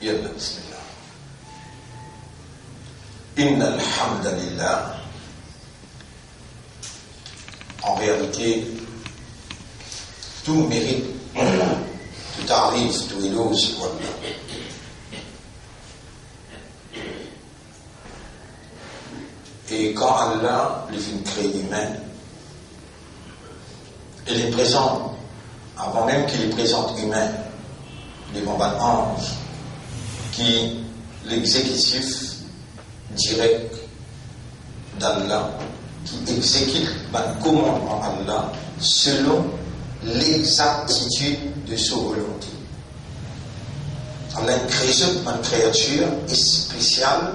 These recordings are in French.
يلا بسم الله. إن الحمد لله. En réalité, tout mérite, tout arrive, tout éloge, voilà. Et quand Allah les fait créer humain, il est présent, avant même qu'il est présent humain, devant un ange, qui l'exécutif direct d'Allah, qui exécute le commandement d'Allah selon l'exactitude de sa volonté. Allah a créé une créature spéciale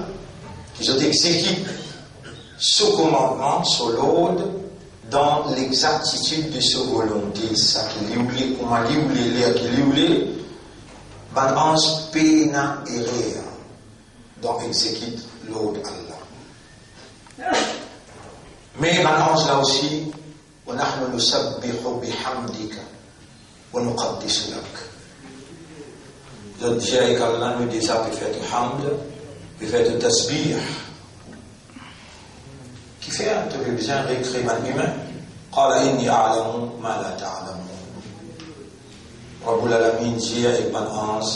qui exécute ce commandement, ce l'ordre, dans l'exactitude de sa volonté. Ça qu'il oublie, comment il oublie, l'air qu'il oublie, ben ange peine et rire, donc exécute l'ordre Allah. Mais ben ange là aussi, وَنَحْنُ نُسَبِّحُ بِحَمْدِكَ وَنُقَدِّسُ لَكَ. Je dis avec Allah, nous disons qu'il fait du hamd, qu'il fait du tasbih. Qui fait un peu besoin d'écrire un humain. قال إني أعلم ما لا تعلمون. Rabbul Alamin dit avec un ange,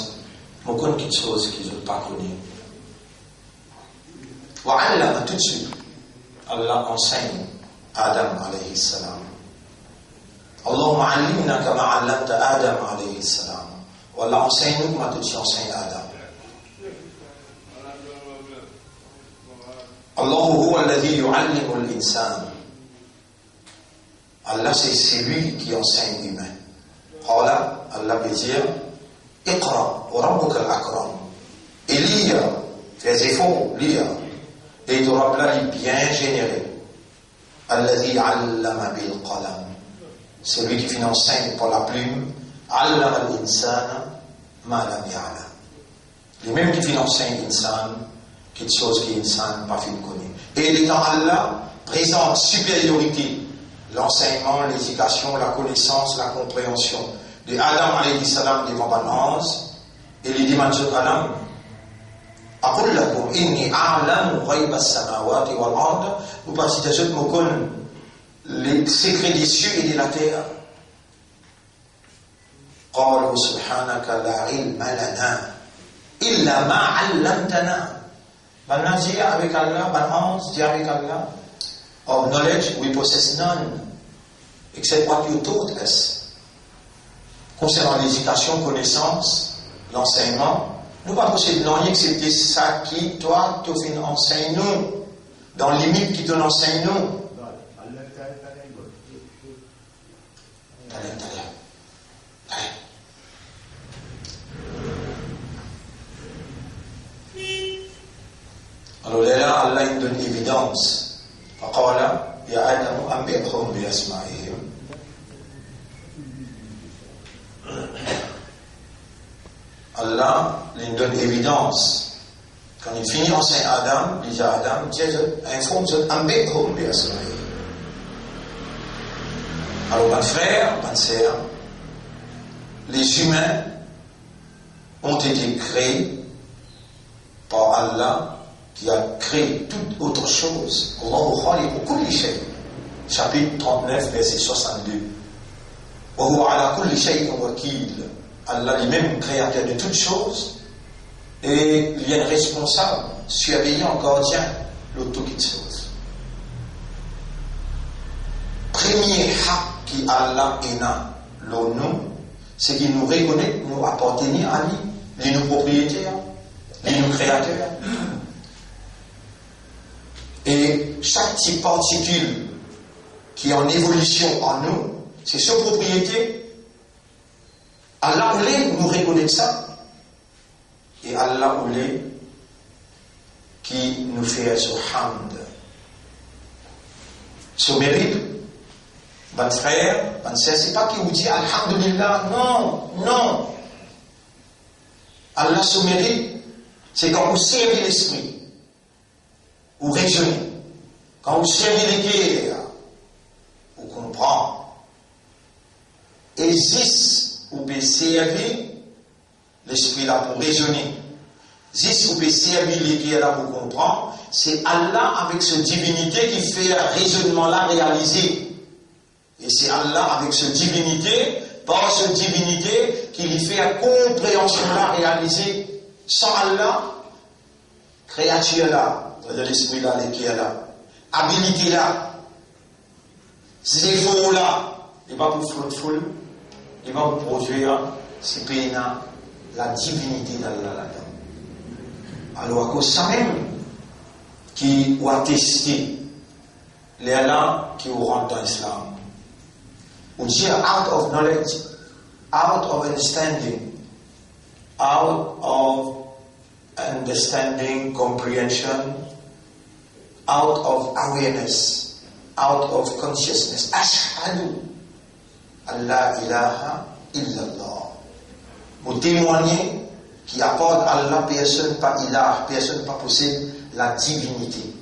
mais qu'on quelque chose qu'ils n'ont pas connu. وعلم tout de suite. Allah enseigne Adam alayhi salam. Allahumma allimna kama allamta Adam alayhi salam. Allah enseigne nous comme tu enseignes Adam. Allah huwa alladhi yu'allimu al-insan. Allah c'est lui qui enseigne l'humain. Allah veut dire Iqra wa rabbuka al-akram. Et lire, fais effort, lire. Et ton Rabb là est bien généré. Alladhi 'allama bil qalam. C'est lui qui enseigne par la plume. 'Allama al-insana ma lam ya'lam. Les mêmes qui enseignent l'insan quelque chose qui l'insan pas fait connu. Et l'étant Allah présente supériorité, l'enseignement, l'éducation, la connaissance, la compréhension de Adam alayhi salam devant un ange, et les dimensions Adam. أقول لكم إني أعلم غيب السماوات والأرض. Nous parlons de ceux qui connaissent les secrets des cieux et de la terre. قالوا سبحانك لا علم لنا إلا ما علمتنا. Maintenant, dit avec Allah, maintenant, dit avec Allah, of knowledge we possess none, except what you taught us. Concernant l'éducation, connaissance, l'enseignement, nous ne possédons rien excepté ça qui, toi, tu enseignes nous, dans les limites qui te l'enseignent nous. Alors là, Allah nous donne évidence. فقال يا آدم أنبئهم بأسمائهم. Allah lui donne évidence. Quand il finit enseigner Adam, il dit à Adam, informe-toi, أنبئهم بأسمائهم. Alors, mon frère, ma sœur, les humains ont été créés par Allah, qui a créé toute autre chose. Allahu khaliqu kulli shay. Chapitre 39, verset 62. Wa huwa ala kulli shay'in wakil. Allah lui-même créateur de toutes choses, et il y a un responsable, surveillant, gardien de toutes choses. Premier haq qui Allah a nous, c'est qu'il nous reconnaît, nous appartenir à lui, les nous propriétaires, les nous créateurs. Et chaque petite particule qui est en évolution en nous, c'est sa propriété. Allah voulait nous reconnaître ça. Et Allah voulait qui nous fait ce hamd. Ce mérite, mon frère, mon sœur, c'est pas qu'il vous dit Alhamdulillah, non, non. Allah se mérite, c'est quand vous servez l'esprit. Vous raisonnez. Quand vous servez les guerres, vous comprenez. Existe, vous pouvez servir l'esprit là pour raisonner. 10 ou PCMI qui est là pour comprendre, c'est Allah avec cette divinité qui fait un raisonnement-là réalisé. Et c'est Allah avec cette divinité, par cette divinité, qui lui fait une compréhension-là réalisée. Sans Allah, créature-là, l'esprit-là, qui est là, habilité-là, zéro-là, il va pour flotte, il va pour produire, c'est pénal, la divinité d'Allah là-dedans. Alors, à cause de ça même, qui ont attesté les Allah qui rentrent dans l'islam. On dit out of knowledge, out of understanding, comprehension, out of awareness, out of consciousness. Ashhadu an la ilaha illallah. Vous témoignez qui apporte à Allah, personne pas ilah, personne pas possède la divinité.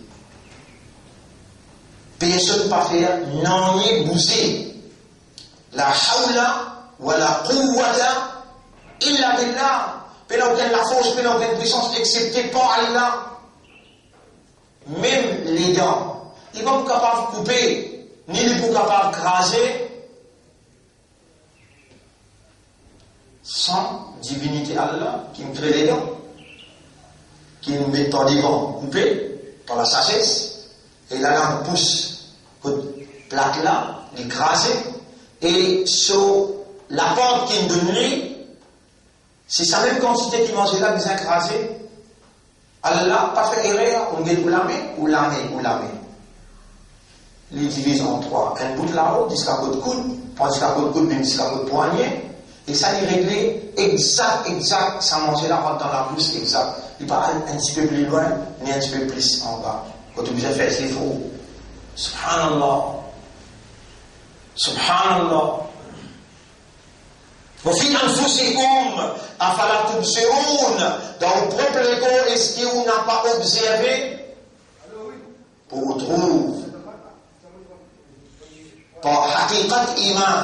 Personne pas faire non y bouger. La hawla wa la quwwata illa billah. Pénal aucune la force, pénal aucune puissance, excepté par Allah. Même les dents, ils vont pas capables de couper, ni ils vont capables de craser, sans divinité Allah qui me crée les dents, qui nous met par devant, coupé par la sagesse, et la langue pousse cette plaque là, l'écraser, et sur la porte qui nous donne, c'est sa même quantité qui mange là, nous a écrasé. Allah pas fait erreur, on dit ou la main. Les divise en trois. Un bout de la haut, jusqu'à côté de coude, pas jusqu'à côté de coude, mais jusqu'à côté de poignet. Et ça, il réglé exact, ça mangeait la rentre dans la bouche, exact. Il pas un petit peu plus loin, ni un petit peu plus en bas. Quand tu obligé de faire, c'est faux. Subhanallah. Subhanallah. وفي أنفسكم أفلا تبصرون. Dans vos propres ego, est-ce que vous n'avez pas observé? Pour vous trouver par haqiqat iman,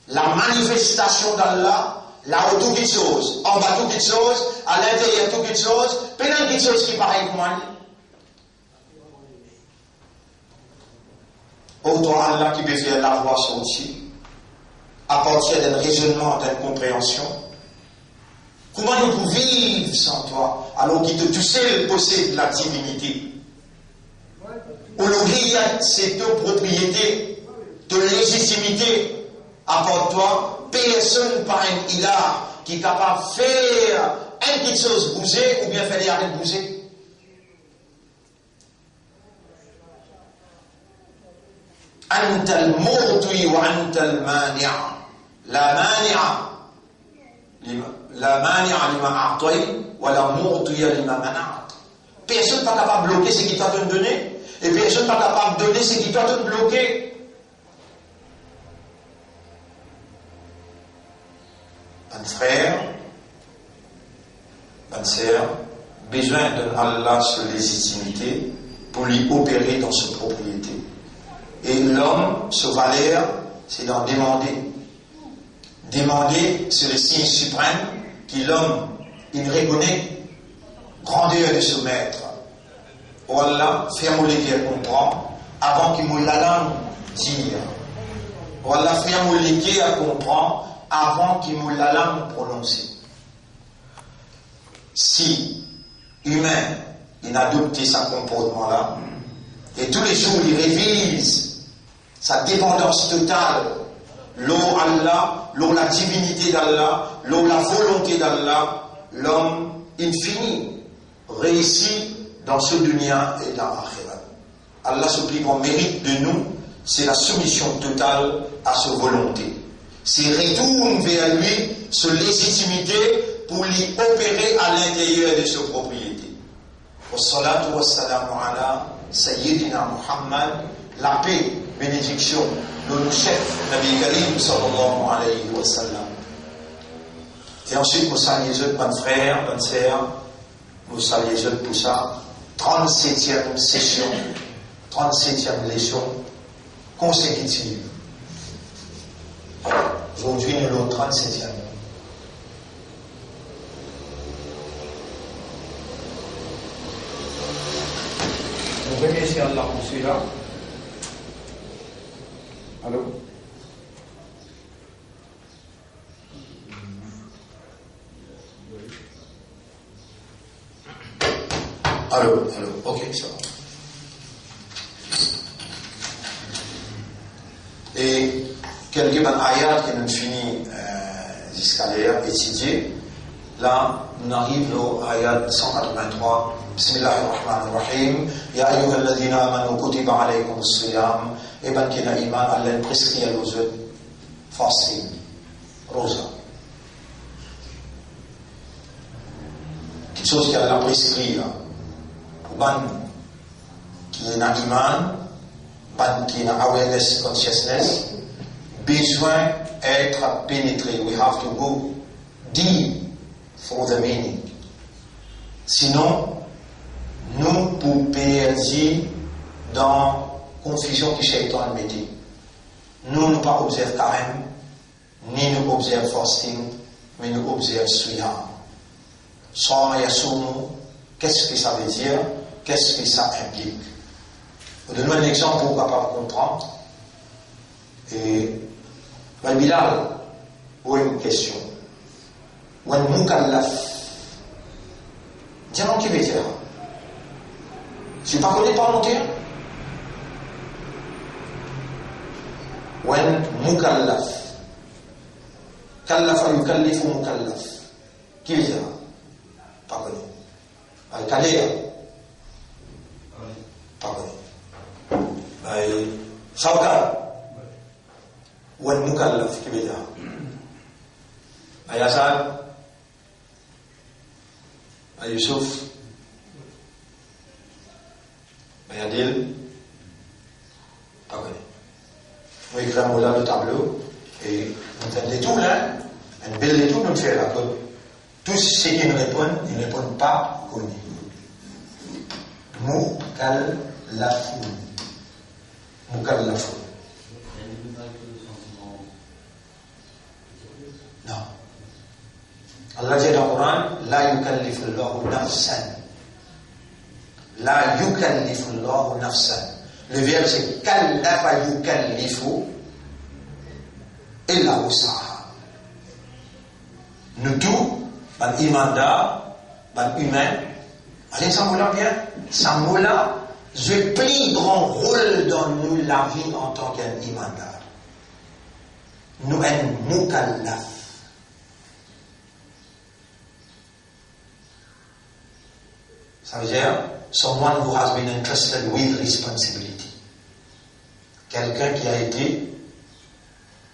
la manifestation d'Allah, là où toutes les choses, en bas toutes les choses, à l'intérieur toutes les choses, plein de choses qui paraissent comme moi. Autant Allah qui peut faire la voix sortir, à partir d'un raisonnement, d'une compréhension. Comment nous pouvons vivre sans toi, alors qu'il te tout seul possède la divinité? Uluhiyat, c'est ta propriété, ta légitimité. Apporte-toi, personne par un ilah qui est capable de faire une petite chose bouger ou bien faire les arrêts bouger. Anta al-mu'ti wa anta al-mani'a. La mani'a lima a'tay wa la mu'tiya lima mana'at. Personne n'est pas capable de bloquer ce qui t'a donné et personne n'est pas capable de donner ce qui t'a bloqué. Un frère, une sœur, besoin d'Allah sur légitimité pour lui opérer dans ses propriétés. Et l'homme, ce valeur, c'est d'en demander. Demander sur le signe suprême qui l'homme, il reconnaît grandeur de ce maître. Oh Allah, fais-moi les dire comprendre avant qu'il me la langue dire. Oh Allah, fais-moi les dire comprendre avant qu'il me la langue prononcer. Si humain, il a adopté ce comportement-là, et tous les jours il révise sa dépendance totale, l'eau Allah, l'eau la divinité d'Allah, l'eau la volonté d'Allah, l'homme infini réussit dans ce dunya et dans l'akhirat. Allah supplie qu'on mérite de nous, c'est la soumission totale à sa volonté. C'est retourne vers lui sa légitimité pour lui opérer à l'intérieur de sa propriété. Wassalatu wassalamu ala Sayyidina Muhammad, la paix, bénédiction, le chef, Nabi Karim sallallahu alayhi wa sallam. Et ensuite, nous saluons les autres bonnes frères, bonnes sœurs, nous saluons les autres pour ça. 37e session, 37e leçon consécutive. Aujourd'hui, nous avons 37e. remercie Allah pour cela. Allô? Allô, ok, ça va. Et quelques ayats que nous finissons jusqu'à l'air étudier. Là, on arrive au ayat 183. Bismillahirrahmanirrahim. Ya ayyuhalladhina amanu kutiba alaykumus siyam. Eban kina iman Allah prescrit à nos fasting. Rosa. Quelque chose qui a prescrit là. Pour ban qui est dans iman, ban qui est dans awareness, consciousness, besoin être pénétré. We have to go deep for the meaning. Sinon, nous pour perdre dans confusion que Shaitan mettait. Nous ne pas observer carême, ni nous observer fasting, mais nous observer suyam. Sans yasumu, qu'est-ce que ça veut dire? Qu'est-ce que ça implique? Donne-nous un exemple pour capable comprendre. Et Bilal, ou une question. Ou un mukallaf. Dis-moi qui veut dire. Je ne connais pas mon terme. Ou un mukallaf. Kallafa yukallifu mukallaf. Qui veut dire? Pas connu. Al-Kaléa. Pas connu. Shawkar. Ou un mukallaf. Qui veut dire? Ayasan. Youssouf, Bayadil, pas connu. Moi, écrivons là le tableau et on fait des tours là, un bel tour nous fait là. Tous ceux qui nous répondent pas connus. Mukallafun. Mukallafun. Non. Allah dit dans le Coran, la yukallifu Allahu nafsan. La yukallifu Allahu nafsan. Le verbe c'est kallafa yukallifu illa wus'aha. Nous tous, ban imanda, ban humain, allez ça moula bien, ça moula, je plie grand rôle dans nous la vie en tant qu'un imanda. Nous un mukallaf. Ça veut dire, someone who has been entrusted with responsibility. Quelqu'un qui a été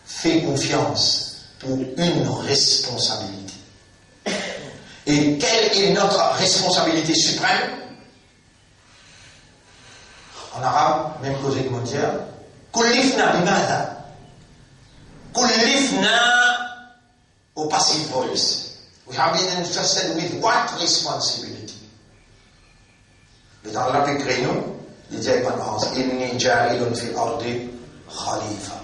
fait confiance pour une responsabilité. Et quelle est notre responsabilité suprême? En arabe, même causé de mondial, kullifna bimada. Kullifna au passive voice. We have been entrusted with what responsibility? Dans Allah qui crée nous, il dit avec Inni ja'ilun fil ardi khalifa.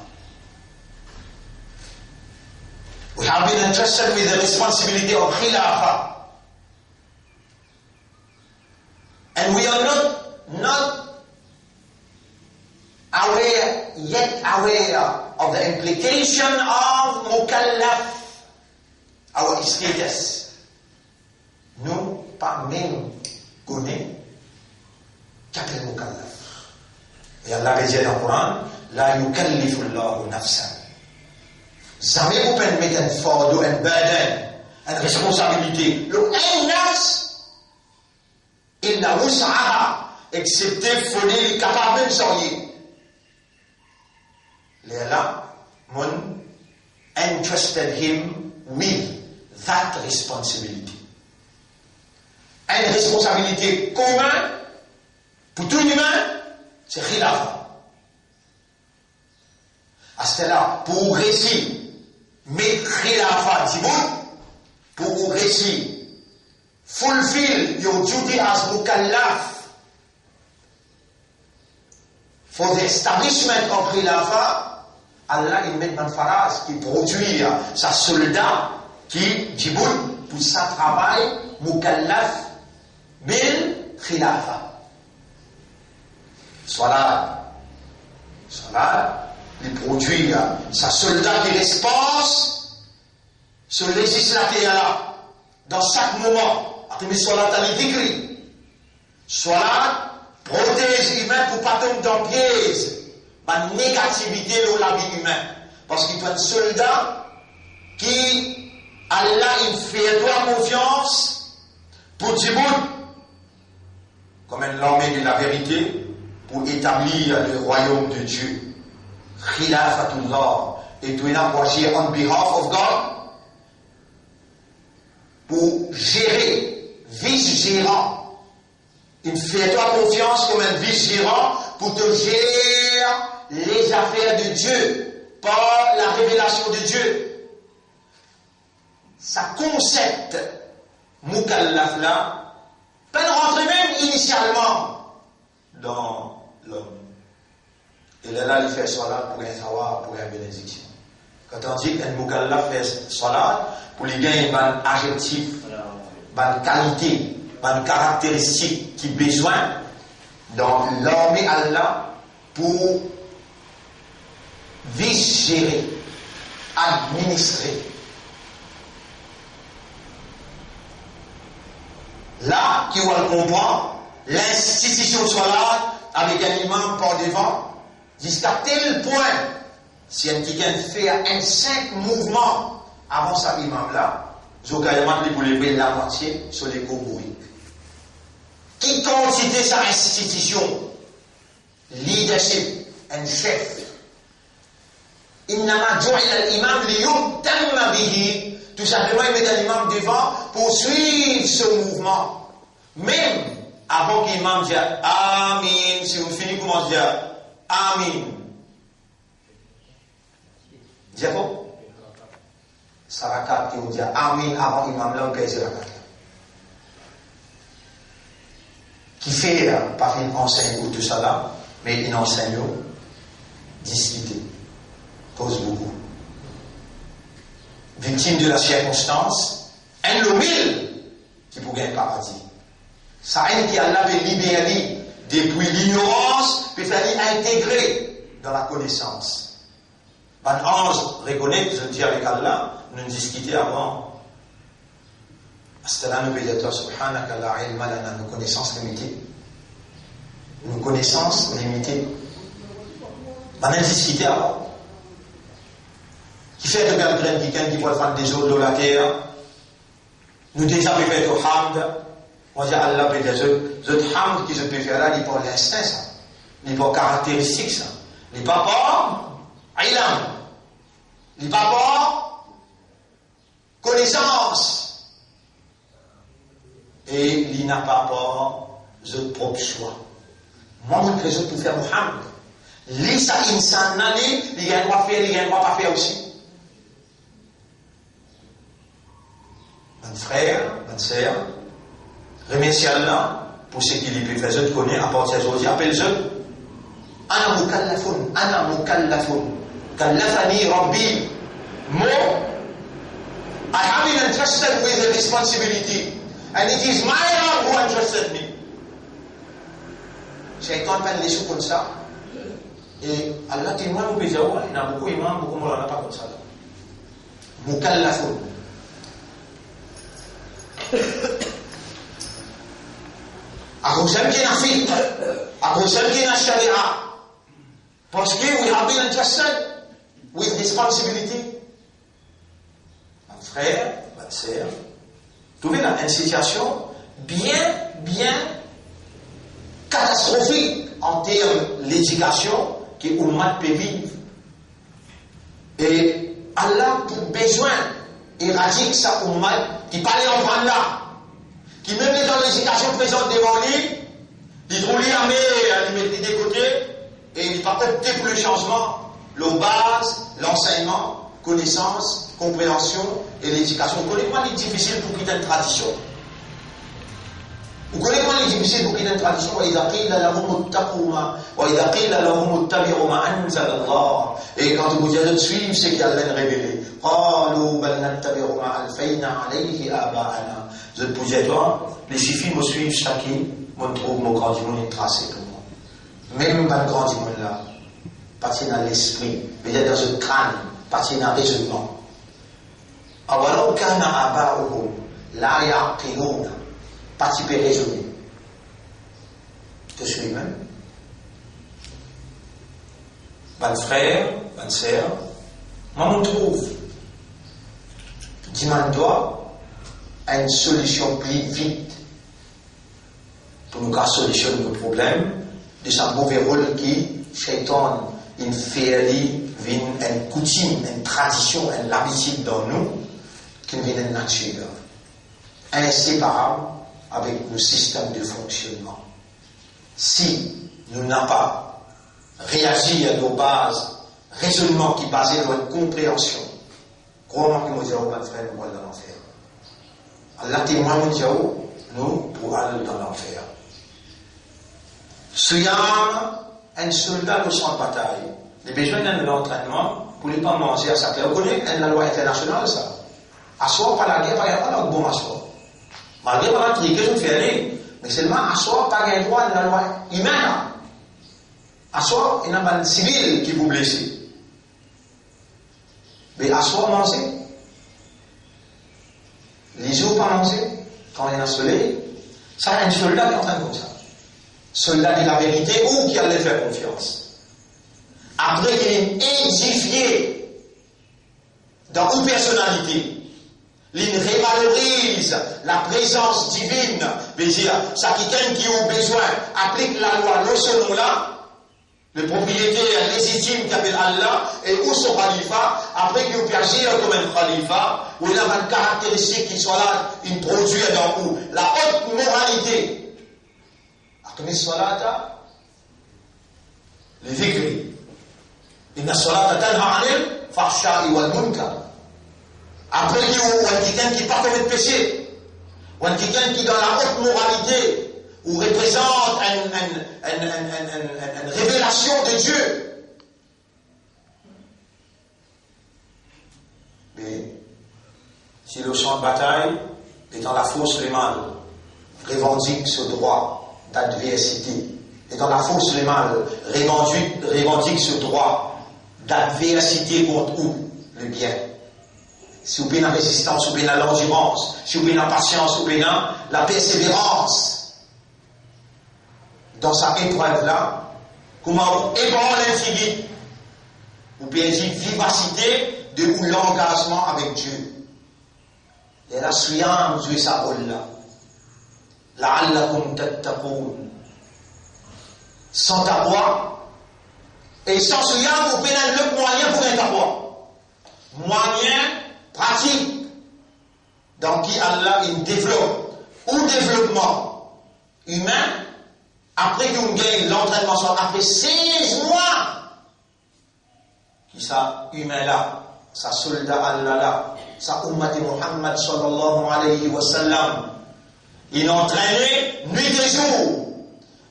We have been entrusted with the responsibility of Khilafah. And we are not yet aware of the implication of Mukallaf, our status. Nous, pas même connaissons qu'appelle Mukallaf. Et Allah dit dans le Coran, la yukallifu Allahu nafsan. Jamais vous pouvez mettre un fardeau, un burden, une responsabilité. Le un nafs, il n'a wus'aha, excepté fournir les capables de s'ennuyer. Allah, mon entrusted him with that responsibility. Une responsabilité commune pour tout humain, c'est khilafa. À ce là, pour réussir, mais khilafa pour réussir, fulfill your duty as mukallaf for the establishment of khilafa, Allah il met une phrase qui produit sa soldat qui jiboul pour sa travail mukallaf bil khilafa. Salat, il produit sa soldat qui response ce législateur là dans chaque moment. Après salat à l'écrit. Salat protège l'humain pour pas tomber dans piège, la négativité de la vie humaine. Parce qu'il y a un soldat qui Allah il fait toi confiance pour Djibout comme une armée de la vérité pour établir le royaume de Dieu. Khilafatullah, et tu es là pour agir on behalf of God, pour gérer, vice-gérant. Il fait toi confiance comme un vice-gérant pour te gérer les affaires de Dieu par la révélation de Dieu. Ça concept mukallaf là peut rentrer même initialement dans l'homme. Et là, il fait salat pour un savoir, pour une bénédiction. Quand on dit qu'un mukallaf fait salat, pour lui gagner un adjectif, une qualité, une caractéristique qui besoin dans l'armée Allah pour vice-gérer, administrer. Là, qui va comprendre, l'institution soit là, avec un imam par devant, jusqu'à tel point, si un quelqu'un fait un 5 mouvements avant sa imam là, Zokayaman lui voulait lever la moitié sur les congouis. Qui quantité sa institution, leadership, un chef. Innama ju'ila al-imam liyutamma bihi. Tout simplement, il met un imam devant pour suivre ce mouvement. Même avant que l'imam dise Amin, si vous finissez, comment dire Amin. Dis quoi? Sarakat qui vous dit Amin avant l'imam là, on peut dire Sarakat. Qui fait, pas une enseigne ou tout ça là, mais une enseigne discuter, cause beaucoup. Victime de la circonstance, un l'humile qui pour gagner paradis. Ça aide qui Allah veut libérer depuis l'ignorance, puis faire intégrer dans la connaissance. Ben ange reconnaît, je dis avec Allah, nous discuter avant. Astala nous veut dire subhanaka la ilma lana, nos connaissances limitées. Nos connaissances limitées. Ben on discuter avant. Qui fait de bien graine quelqu'un qui voit faire des eaux de la terre. Nous déjà fait au hamd. On dit Allah peut dire ce hamd qui se peut faire là, il n'est pas l'instinct ça. Il n'est pas caractéristique ça. Il n'est pas pas ilam. Il n'est pas pas connaissance. Et il n'a pas ce propre choix. Moi, je fais pour faire Muhammad. Lisa insan nani, il y a un droit faire, il y a un droit pas faire aussi. Mon frère, ma soeur, remercie Allah pour ce qu'il lui fait. Je te connais, à partir d'aujourd'hui, appelle-je Ana mukallafun, kallafani Rabbi. More, I have been entrusted with a responsibility, and it is my Lord who entrusted me. Shaitan fait les choses comme ça, et Allah dit moi, il y a beaucoup d'imams, beaucoup de gens n'ont pas comme ça. Mukallafun. Aku sangkin afid, aku sangkin syariah. Parce que we have been entrusted with responsibility. Mon frère, ma sœur, trouvez là une situation bien catastrophique en termes d'éducation que Ummat peut vivre. Et Allah pour besoin éradique sa Ummat qui parlait en Rwanda, qui même dans l'éducation présente devant lui, il trouve lui armé à lui mettre des côtés, et il va opter pour le changement, la base, l'enseignement, connaissance, compréhension et l'éducation. Vous connaissez comment il est difficile pour quitter une tradition. Vous connaissez comment il est difficile pour quitter une tradition. Et quand vous dites de suivre ce qu'il a révélé, je te disais, toi, les suffit me suivre chacun, me trouve mon grand mon tracé pour moi. Même pas le grand monde là, pas dans l'esprit, mais dans le crâne, pas dans le raisonnement. أولو كان آباؤهم لا يعقلون pas tu peux raisonner. Je suis même. Bon frère, bonne sœur, moi me trouve. Demande-toi une solution plus vite pour nous solutionner le problème de ce mauvais rôle qui, Shaitan, une féerie, une coutume, une tradition, une habitude dans nous, qui vient de nature, inséparable avec nos systèmes de fonctionnement. Si nous n'avons pas réagi à nos bases, raisonnement qui est basé sur une compréhension, crois-moi que nous disons, mon frère, nous allons dans l'enfer. Allah témoin nous dit, nous pour aller dans l'enfer. Souyam, un soldat au champ de bataille, les besoins de l'entraînement pour ne pas manger à sa terre. Vous connaissez la loi internationale, ça? Asseoir par la guerre, par exemple, on a bon asseoir. Malgré par la trique, je me fais aller. Mais seulement asseoir par un droit de la loi humaine. Asseoir, il y a un civil qui vous blesse. Mais asseoir, manger. Les jours pas manger, quand il y a un soleil, ça y a un soldat qui est en train de comme ça. Soldat de la vérité ou qui allait faire confiance. Après qu'il est édifié dans une personnalité, il révalorise la présence divine, veut dire, ça quelqu'un qui a besoin applique la loi, non selon là, le propriétaire légitime qui appelle Allah, et où son khalifa, après qu'il peut agir comme un khalifa, où il a une caractéristique qui soit là, il produit dans où la haute moralité. Après salata, les vikri. Inna salata tanha anil fahsha'i wal munkar. Après, il y a quelqu'un qui part commettre péché, ou quelqu'un qui dans la haute moralité, ou représente une révélation de Dieu. Mais si le champ de bataille est dans la fosse les mal, revendique ce droit d'adversité, et dans la fosse les mal, revendique ce droit d'adversité contre où? Le bien. Si vous avez la résistance, si vous avez l'endurance, si vous avez la patience, si vous avez la persévérance dans sa épreuve-là, comment ébranler l'infini, vous pouvez dire vivacité de l'engagement avec Dieu. Et la suyam, Dieu sa rôle-là. La'allakum tattaqoun. Sans taqwa, et sans suyam, vous pouvez le moyen pour un taqwa. Moyen pratique dans qui Allah il développe ou développement humain après qu'on gagne l'entraînement après 16 mois qui ça humain là sa soldat Allah là sa ummat Muhammad sallallahu alayhi wa sallam il entraîné nuit et jour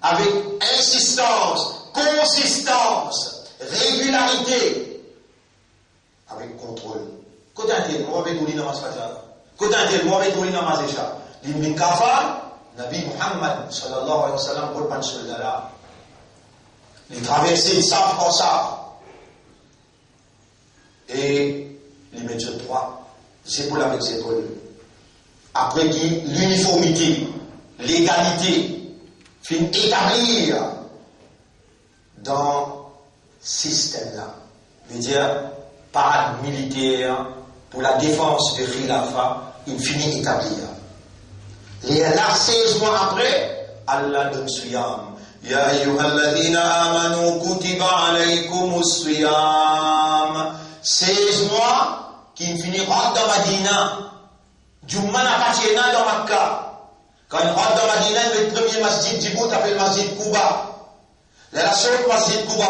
avec insistance, consistance, régularité avec contrôle. Côté intel, moi avec Ouli Namaz Fajar. Côté intel, moi avec Ouli Namaz Isha. L'Ibn Kafar, Nabi Muhammad sallallahu alayhi wa sallam, pour le soldat là. Il traversait de sable en sable. Et il met sur droit, épaule avec épaule. Après qui, l'uniformité, l'égalité, fait établir dans ce système-là. Je veux dire, parade militaire pour la défense du Khilafa, il finit établir. Et là, 16 mois après, Allah donne Suyam. Ya ayyuhalladhina amanu kutiba alaykumus siyam. 16 mois qui finit rentre dans Madina. Jumma n'a pas tienné dans Makkah. Quand il rentre dans Madina, le premier masjid Djibout appelle masjid Kouba. La seule masjid Kouba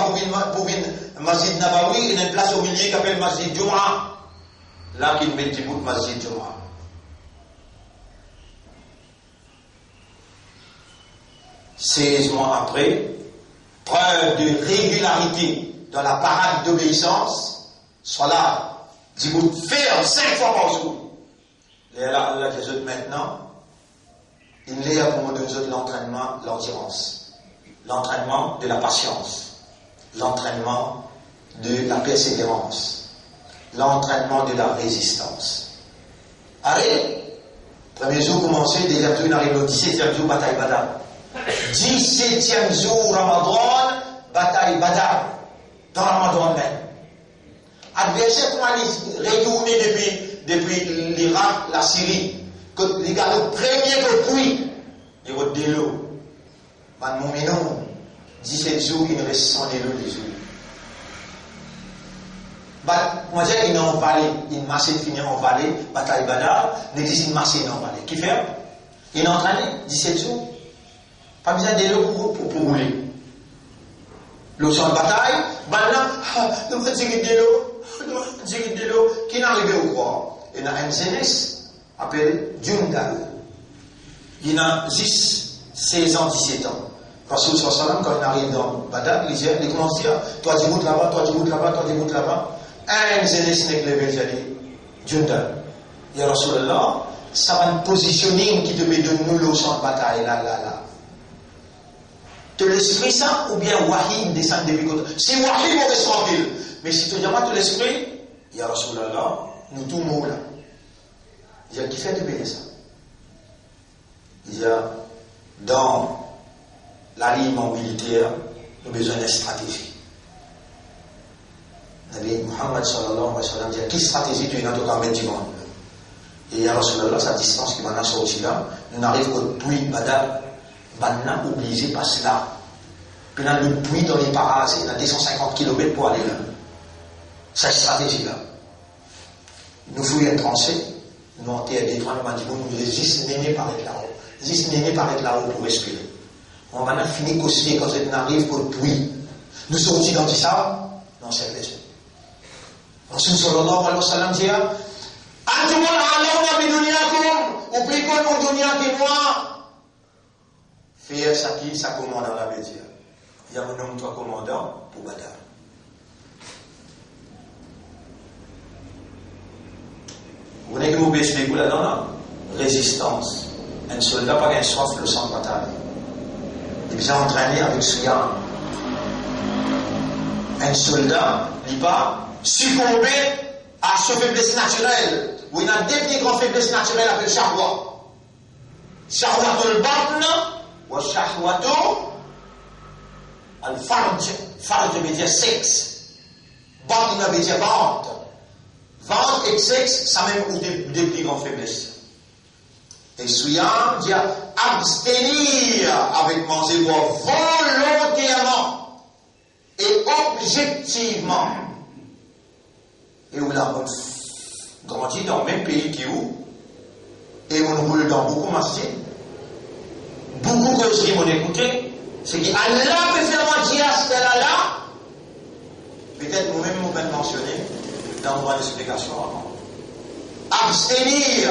pour une masjid Nabawi, il y a une place au milieu qui appelle masjid Jum'a. Là, qu'il met Djibout masjid Jum'a. Seize mois après, preuve de régularité dans la parade d'obéissance, soit là, Djibout ferme 5 fois par jour. Et là, Allah les autres maintenant, il est pour nous donner l'entraînement, l'endurance. l'entraînement de la patience, l'entraînement de la persévérance, l'entraînement de la résistance. Allez, premier jour commencé, déjà tout arrive au 17e jour, bataille Badar. 17e jour Ramadan, bataille Badar, dans Ramadan même. Adversaire pour aller retourner depuis l'Irak, la Syrie, que les gars, le premier repris, ils ont de l'eau. Mais non, 17 jours, il reste 100 de l'eau des jours. Moi, j'ai une en vallée, une machine finie en vallée, bataille Badar, n'existe une machine en vallée. Qui fait? Il est entraîné, 17 jours. Pas besoin de l'eau pour rouler. Le champ de bataille, maintenant, nous avons dit de l'eau, qui n'est arrivé au quoi? Il y a un jeunesse appelé Jundal. Il a 16 ans, 17 ans. Rasoul sallam, quand il arrive dans Badar, il commence à dire, toi tu goûtes là-bas, toi tu goûtes là-bas, toi tu goûtes là-bas. Un jeunesse n'est que le berger, Jundal. Il y a Rasulallah, ça va un positioning qui te met de nous le champ de bataille, là. Tu l'esprit ça, ou bien Wahim descend depuis côté. Si Wahim, on reste tranquille. Mais si tu n'as pas tout l'esprit, il y a Rasulallah, nous tout mots là. Il y a qui fait de payer ça. Il y a dans l'alignement militaire, nous avons besoin d'une stratégie. Nabi Muhammad sallallahu alayhi wa sallam dit quelle stratégie tu as dans le mettre du monde. Et il y a Rasulallah, sa distance qui maintenant sorti là, nous arrivons au puits Badar. Maintenant, obligé par cela. Puis là, le puits dans les parages, il y a 250 km pour aller là. Cette stratégie-là. Nous fouillons une tranchée, nous enterrons des trois, nous juste néné par être là-haut. Juste néné par être là-haut pour respirer. On va maintenant finir causer quand on arrive au puits. Nous sommes dans ça? Non, c'est vrai. Rasul sallallahu alayhi wa sallam dit Antumul alawna bi dunyakum, ou plus qu'on dunya qui moi. Faire ça qui, ça commandant la média. Il y a un homme, toi, commandant pour Badar. Vous voyez que vous expliquez là-dedans, résistance. Un soldat pas un soif le sang de bataille. Il est bien entraîné avec Souyam. Un soldat n'est pas succombé à sa faiblesse naturelle. Où il a deux grandes faiblesses naturelles appelées Shahwa. Shahwatul batn. والشهوة الفرج فرج veut dire sexe batn veut dire ventre ventre et sexe ça même des plus grandes faiblesses et Souyam dit abstenir avec manger volontairement et objectivement et où là on grandit dans le même pays qui où et on roule dans beaucoup de masjid. Beaucoup de choses m'ont écouté, c'est qu'Allah peut faire un djihad là, peut-être nous-mêmes nous pouvons mentionner dans notre explication avant. Abstenir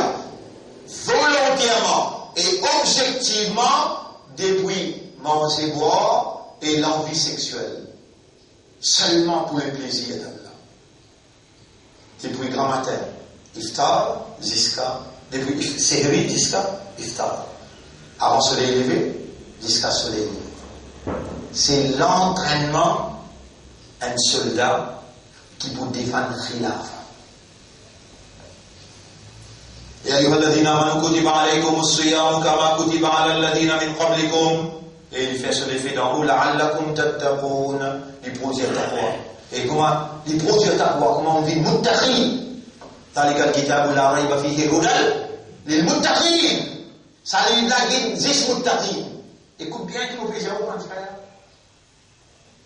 volontairement et objectivement depuis manger, boire et l'envie sexuelle. Seulement pour le plaisir d'Allah. Depuis grand matin, iftar, ziska, depuis sehri, ziska, iftar. Avant soleil levé, jusqu'à soleil levé. C'est l'entraînement d'un soldat qui peut défendre Khilafa. Ya ayyuhalladhina amanu kutiba alaykumus siyam kama kutiba ala alladhina min qablikum. Et il fait ce effet d'en haut, la'allakum tattaqun, il produit taqwa. Et comment il produit taqwa? Comment on dit muttaqin? Talika al-kitabu la rayba fihi hudal lil muttaqin. Ça lui la guide 10 muttaqin. Écoute bien qu'il nous fait zéro point frère.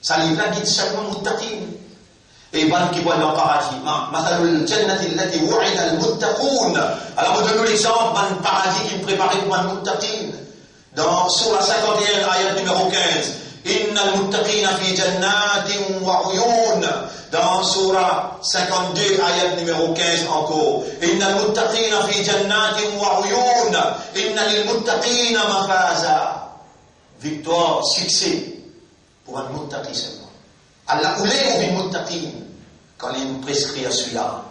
Ça lui la guide seulement muttaqin. Et ban qui voit dans le paradis. Mathalul jannati allati wu'ida al-muttaqun. Alors on donne l'exemple d'un paradis qui est préparé pour un muttaqin. Dans Surah 51, ayat numéro 15. Inna al-muttaqina fi jannatin wa uyun. Dans Surah 52, ayat numéro 15 encore. Inna al-muttaqina fi jannatin wa uyun. Inna lil-muttaqina mafaza. Victoire, succès pour un muttaqi seulement. Allah oulé ou bin muttaqin quand il prescrit à celui-là.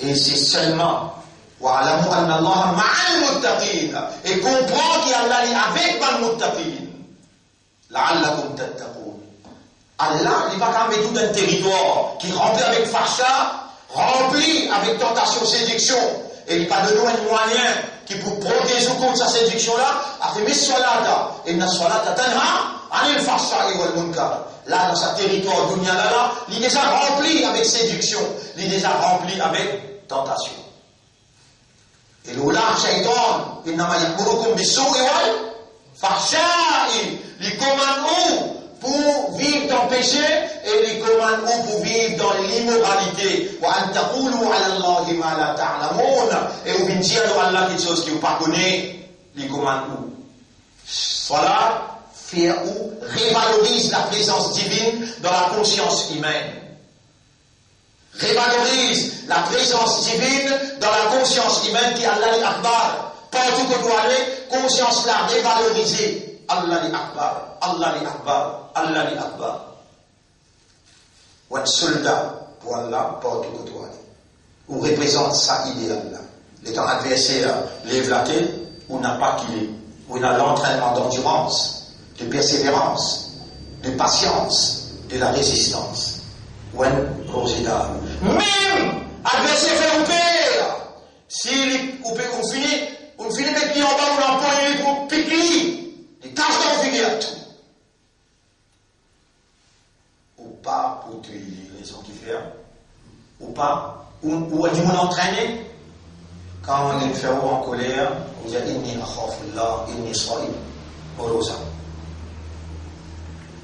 Et c'est seulement wa'alamu anna Allah ma'al muttaqin et comprend qu'Allah est avec le muttaqin. la'allakum tattaqun. Allah, il va quand même tout un territoire qui est rempli avec fâcha, rempli avec tentation, séduction. Et il va donner un moyen qui pour protéger contre sa séduction-là, a fait mis salata. Inna salata tanha anil fahsha'i wal munkar. Là, dans sa territoire, dunya là, il est déjà rempli avec séduction. Il est déjà rempli avec tentation. Et l'oula, shaitan, innama yakurukum bis-su'i wal fahsha'i. Il commande pour vivre dans le péché et les commande pour vivre dans l'immoralité. Et vous venez dire à Allah quelque chose que vous ne connaissez pas. Les commande où Salat, fait où révalorise la présence divine dans la conscience humaine. Révalorise la présence divine dans la conscience humaine qui est Allah l'Akbar. Partout que vous allez, conscience là révalorisée. Allah li Akbar, Allah li Akbar, Allah li Akbar. Ou un soldat pour Allah, pas du côté. Ou représente ça idéal là. L'étant adversaire lève la tête, ou n'a pas qu'il est. Ou il a l'entraînement d'endurance, de persévérance, de patience, de la résistance. Ou un rosédal. Même adversaire fait père. Si on finit mettre lui en bas, on l'empoigne pour piquer. Les tâches d'enfiler à tout. Ou pas pour tuer les raisons qui font. Ou pas. Ou on dit on entraîne. Quand on est fait en colère, on dit inni akhafullah, inni sa'im. Orosa.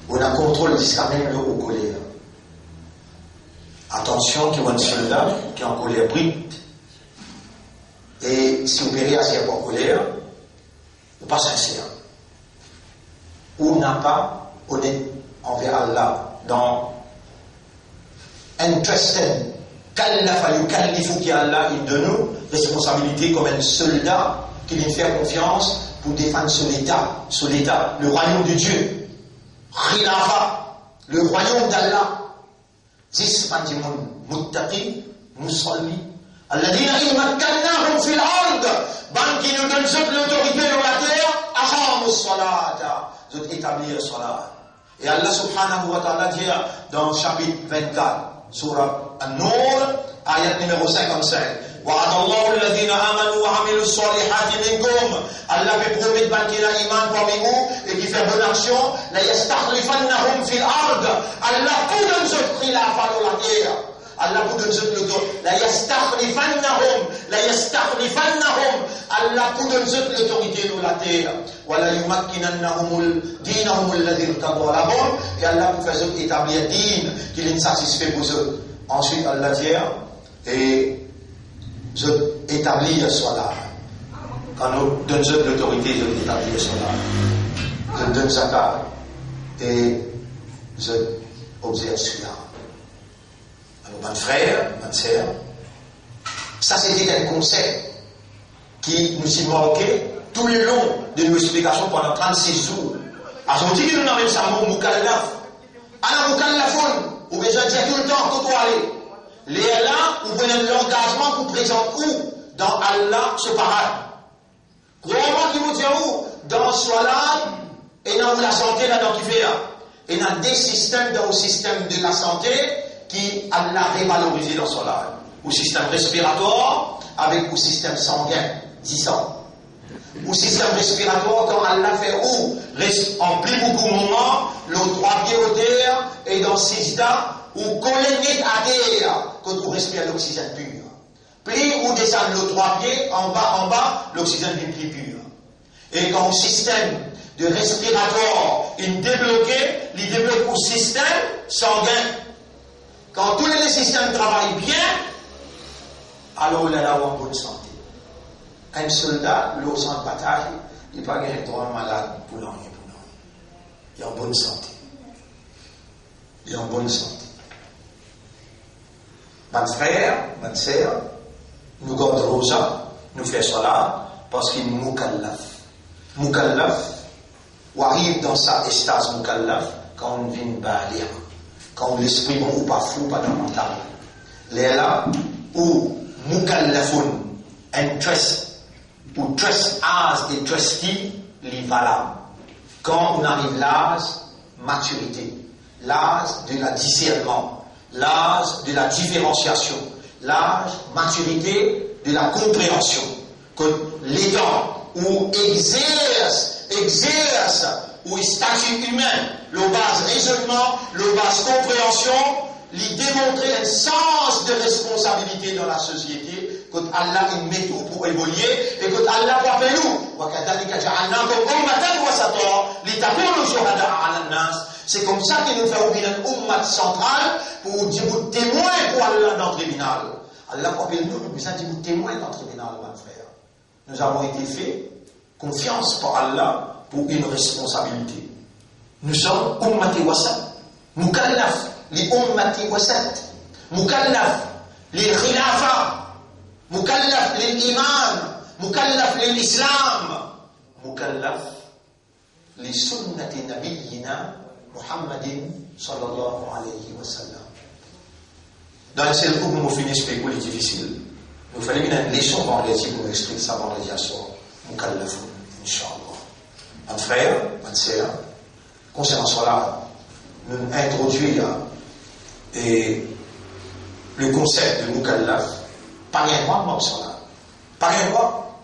On a contrôle jusqu'à même le haut colère. Attention, qu'il y a un soldat qui est en colère brute. Et si vous réagissez en colère, ou pas sincère. Ou n'a pas honnête envers Allah dans interested kallafa yukallifu qui Allah il donne nous responsabilité comme un soldat qui lui fait confiance pour défendre son état, le royaume de Dieu, khilafa, le royaume d'Allah. Zis manjimun muttaqi musalli alladhina in makkannahum fil ard, ban qui nous donne l'autorité dans la terre, aqamu as-salata, établir salat. Et Allah subhanahu wa ta'ala dit dans le chapitre 24, surah An-Nur, ayat numéro 55, وَعَدَ اللَّهُ الَّذِينَ آمَنُوا وَعَمِلُوا الصَّالِحَاتِ مِنْكُمْ. Allah fait promettre banquer la iman parmi vous et qui fait bonne action, la yastakhlifannahum fil ard. Allah pour donner ce khilafa dans la terre. Allah pour donner ce l'autorité. La yastakhlifannahum. Allah pour donner ce l'autorité dans la terre. Wala yumakkinannahum dinahum alladhi irtada lahum. Et Allah pour faire établir din qui les satisfait pour eux. Ensuite Allah dit et je établis le salat. Quand nous donnons l'autorité, je établis le salat. Je donne zakat et je observe cela. Alors, mon frère, ma sœur, ça c'était un concept qui nous s'est marqué tout le long de nos explications pendant 36 jours. Alors, on dit que nous n'avons pas de mukallaf. Alors, mukallafon, vous besoin de dire tout le temps, quand on aller. Les là, vous prenez l'engagement pour présenter où dans Allah ce paradis. Croyez-moi qui vous dit où dans Salat et dans la santé là dans qui fait. Et dans des systèmes dans le système de la santé qui Allah révalorisé dans Salat. Au système respiratoire avec le système sanguin, 10 ans. Au système respiratoire quand Allah fait où remplit beaucoup de moments, le droit pied au terre et dans 6 dents. Ou collé à terre quand vous respirez l'oxygène pur. Plus ou descend le 3 pieds, en bas, l'oxygène est plus pur. Et quand le système de respiratoire est débloqué, il débloque le système sanguin. Quand tous les systèmes travaillent bien, alors il est là en bonne santé. Un soldat, le centre de bataille, il n'est pas un malade pour l'année. Il est en bonne santé. Il est en bonne santé. Mon frère, ma sœur, nous gardons ça, nous faisons cela parce qu'il est mukallaf. Mukallaf, ou arrive dans sa estase mukallaf quand on vient balir, quand l'esprit bon ou pas fou, pas dans le mental. Les là, ou mukallafun, un trust, ou trust as et trustee, li valable. quand on arrive l'âge maturité, l'âge de la discernement, l'âge de la différenciation, l'âge maturité de la compréhension, que les temps où exerce où statut humain, le base raisonnement, le base compréhension, lui démontrer un sens de responsabilité dans la société, que Allah il met tout pour évoluer, et que Allah va faire nous. C'est comme ça qu'il nous fait ouvrir une ummat centrale pour dire témoin pour Allah dans le tribunal. Allah va faire nous besoin de témoin dans le tribunal, mon frère. Nous avons été faits confiance par Allah pour une responsabilité. Nous sommes ummati wasat, mukallaf li ummati wasat, mukallaf li khilafa, mukallaf li iman, mukallaf li islam, mukallaf li sunnati nabiyyina Muhammadin sallallahu alayhi wa sallam. Dans le seul coup, nous finissons par les difficiles. Nous fallait une leçon vendredi pour nous expliquer ça vendredi à soir. Mukallaf, Inch'Allah. Mon frère, ma sœur, concernant cela, nous introduisons le concept de Mukallaf par un droit, mon cela. Par un droit.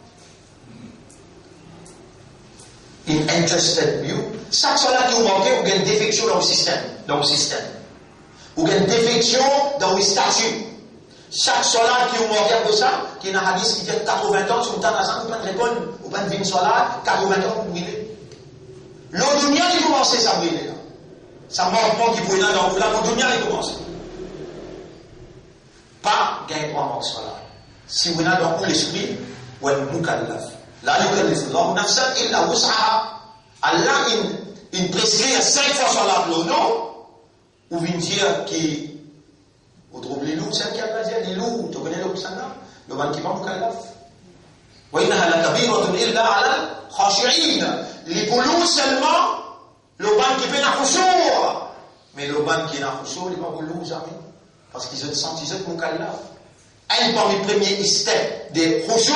In interested view. Chaque cela qui vous manque, vous avez une défection dans le système. Vous avez une défection dans le statut. Chaque solat qui vous manque de ça, qui est un hadith qui dit 80 ans, si vous avez un peu de réponse, vous pouvez une solat, 80 ans, vous brûlez. L'audunia, il commence à brûler là. Ça manque qui brûle dans la l'audunia, il commence. Pas gain droit manque solat. Si vous avez dans l'esprit, vous êtes mukallaf. La yukallifu Allahu nafsan illa wus'aha. Allah, il prescrit 5 fois solat l'eau, ou vient dire qui vous trouvez les loups, c'est qui a pas dit les loups, tu connais le Kusana, le man qui va mukallaf. Wa innaha lakabiratun illa 'ala al-khashi'in. Les boulous seulement, le ban qui peut n'a khushu'. Mais le ban qui n'a khushu', il va boulou jamais. Parce qu'ils ont senti qu'ils sont mukallaf. Un parmi les premiers steps des khushu',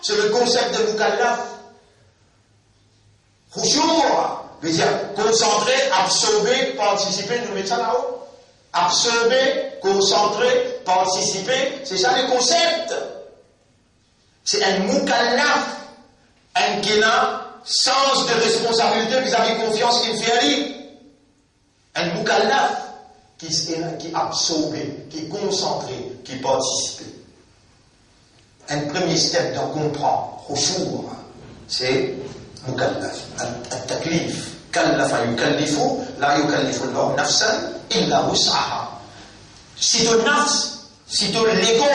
c'est le concept de mukallaf. Khushu' veut dire concentrer, absorber, participer, nous mettons ça là-haut. Absorber, concentrer, participer, c'est ça le concept. C'est un mukallaf, un qui a sens de responsabilité vis-à-vis confiance qu'il fait à lui. Un mukallaf qui est absorbé, qui est concentré, qui participe. Un premier step d'en comprendre, khushu', c'est mukallaf, un taklif. Kallafa yukallifu, la yukallifu Allahu nafsan illa wus'aha. Si ton nafs, si ton l'ego,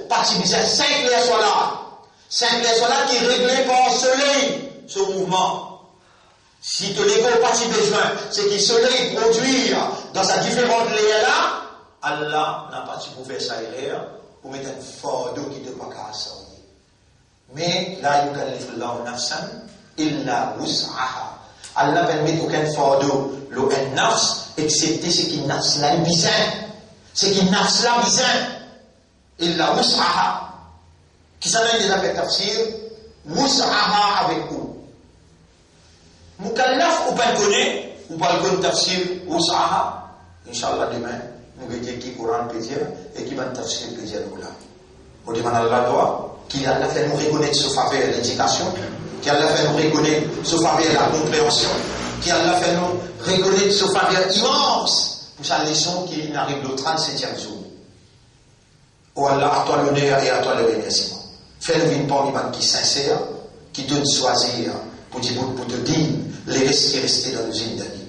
participe 5 les soirs 5 les soirs qui est réglé par le soleil, ce mouvement. Si ton l'ego participe besoin, c'est que le soleil produit dans sa différente layers là, Allah n'a pas pour faire ça hier, pour mettre un fardeau qui ne doit pas casser. Mais la yukallifu Allahu nafsan illa wus'aha. Allah ne met aucun fardeau, un nafs, excepté ce qui nafs là bizarre. Ce qui nafs là bizarre. Il la wus'aha. Qui s'en a déjà fait tafsir? Wus'aha avec vous. Mukallaf ou pas le connaît, ou pas le connaît tafsir wus'aha. Inch'Allah demain, nous verrons qui Coran peut dire et qui va tafsir peut dire nous là. On demande à Allah qu'il a fait nous reconnaître ce faveur l'éducation. Qui Allah fait nous reconnaître ce faveur la compréhension, qui Allah fait nous reconnaître ce faveur immense pour sa leçon qui arrive le 37e jour. Oh Allah, à toi l'honneur et à toi le remerciement. Fais-nous une parmi qui sincère, qui donne choisir pour te dire les rester dans nos îles d'amis.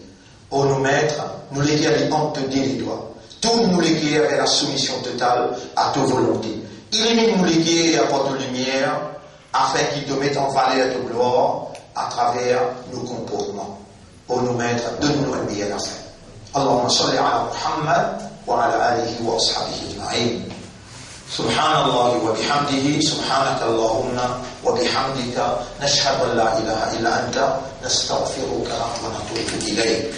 Oh nos maîtres, nous les guéris entre te dire les doigts. Tout nous les guéris avec la soumission totale à ta volonté. Illumine-nous les guéris et apporte lumière, afin qu'ils te mettent en valeur de gloire à travers nos comportements. Ô nos maîtres, donne-nous un meilleur affaire. Allahumma salli ala Muhammad wa ala alihi wa ashabihi ajma'in. Subhanallah wa bihamdihi, subhanaka Allahumma wa bihamdika, nashhadu an la ilaha illa anta, nastaghfiruka wa natubu ilayk.